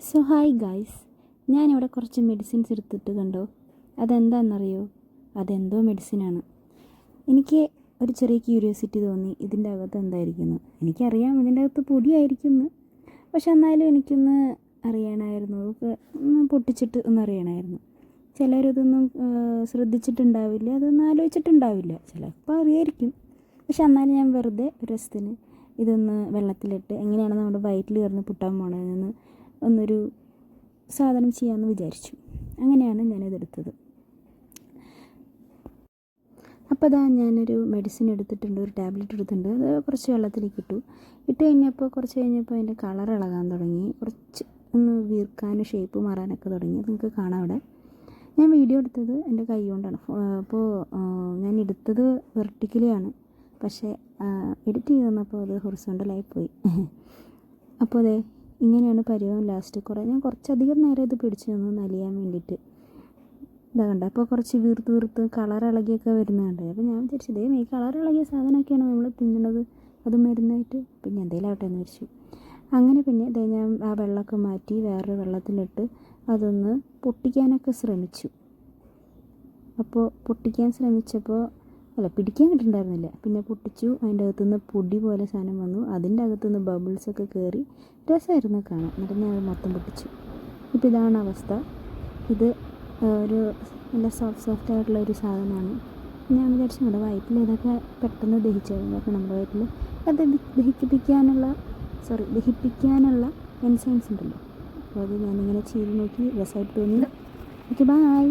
So hi guys, ഞാനിവിടെ കുറച്ച് medicines എടുത്തിട്ട് കണ്ടോ. അതെന്താണെന്നറിയോ? അതെന്തോ മെഡിസിനാണ്. എനിക്ക് ഒരു ചെറിയ ക്യൂരിയോസിറ്റി തോന്നി, ഇതിൻ്റെ അകത്ത് എന്തായിരിക്കുന്നു. എനിക്കറിയാം ഇതിൻ്റെ അകത്ത് പൊടിയായിരിക്കുന്നു, പക്ഷെ എന്നാലും എനിക്കൊന്ന് അറിയണമായിരുന്നു. ഒന്ന് പൊട്ടിച്ചിട്ട് ഒന്ന് അറിയണമായിരുന്നു. ചിലരിതൊന്നും ശ്രദ്ധിച്ചിട്ടുണ്ടാവില്ല, അതൊന്നും ആലോചിച്ചിട്ടുണ്ടാവില്ല. ചിലപ്പോൾ അറിയായിരിക്കും, പക്ഷെ എന്നാലും ഞാൻ വെറുതെ ഒരു രസത്തിന് ഇതൊന്ന് വെള്ളത്തിലിട്ട് എങ്ങനെയാണ് നമ്മുടെ വയറ്റിൽ കയറുന്ന പുട്ടാൻ പോണതെന്ന് ഒന്നൊരു സാധനം ചെയ്യാമെന്ന് വിചാരിച്ചു. അങ്ങനെയാണ് ഞാനിതെടുത്തത്. അപ്പോൾ അതാ ഞാനൊരു മെഡിസിൻ എടുത്തിട്ടുണ്ട്, ഒരു ടാബ്ലറ്റ് എടുത്തിട്ടുണ്ട്. അത് കുറച്ച് വെള്ളത്തിലേക്ക് ഇട്ട് കഴിഞ്ഞപ്പോൾ അതിൻ്റെ കളർ ഇളകാൻ തുടങ്ങി, കുറച്ച് ഒന്ന് വീർക്കാനും ഷേപ്പ് മാറാനൊക്കെ തുടങ്ങി. നിങ്ങൾക്ക് കാണാം അവിടെ. ഞാൻ വീഡിയോ എടുത്തത് എൻ്റെ കൈ കൊണ്ടാണ്. അപ്പോൾ ഞാൻ എടുത്തത് വെർട്ടിക്കലിയാണ്, പക്ഷേ എഡിറ്റ് ചെയ്ത് തന്നപ്പോൾ അത് ഹൊറിസോണ്ടലായിപ്പോയി. അപ്പോൾ അതെ ഇങ്ങനെയാണ് പരിവം. ലാസ്റ്റ് ഞാൻ കുറച്ചധികം നേരം ഇത് പിടിച്ച് നിന്ന് നലിയാൻ വേണ്ടിയിട്ട് ഇതാ കണ്ട. അപ്പോൾ കുറച്ച് വീർത്ത് കളർ ഇളകിയൊക്കെ വരുന്നുണ്ട്. അപ്പോൾ ഞാൻ വിചാരിച്ചത് ഈ കളർ ഇളകിയ സാധനമൊക്കെയാണ് നമ്മൾ തിന്നണത്, അത് മരുന്നായിട്ട്. പിന്നെ എന്തെങ്കിലും ആവട്ടെ എന്ന് വിചാരിച്ചു. അങ്ങനെ പിന്നെ ഞാൻ ആ വെള്ളമൊക്കെ മാറ്റി വേറൊരു വെള്ളത്തിലിട്ട് അതൊന്ന് പൊട്ടിക്കാനൊക്കെ ശ്രമിച്ചു. അപ്പോൾ പൊട്ടിക്കാൻ ശ്രമിച്ചപ്പോൾ പിടിക്കാൻ കിട്ടുന്നുണ്ടായിരുന്നില്ല. പിന്നെ പൊട്ടിച്ചു, അതിൻ്റെ അകത്തുനിന്ന് പൊടി പോലെ സാധനം വന്നു. അതിൻ്റെ അകത്തുനിന്ന് ബബിൾസൊക്കെ കയറി രസമായിരുന്നു കാണാൻ. എന്നിട്ട് ഞാൻ അത് മൊത്തം പൊട്ടിച്ചു. ഇപ്പോൾ ഇതാണ് അവസ്ഥ. ഇത് ഒരു നല്ല സോഫ്റ്റ് ആയിട്ടുള്ള ഒരു സാധനമാണ്. ഞാൻ വിചാരിച്ചു നമ്മുടെ വയറ്റിൽ ഇതൊക്കെ പെട്ടെന്ന് ദഹിച്ചായിരുന്നു. അപ്പോൾ നമ്മുടെ വയറ്റിൽ അത് ദഹിപ്പിക്കാനുള്ള എൻസൈംസ് ഉണ്ടല്ലോ. അപ്പോൾ അത് ഞാനിങ്ങനെ ചെയ്ത് നോക്കി, രസമായിട്ട് തോന്നി. Okay, by.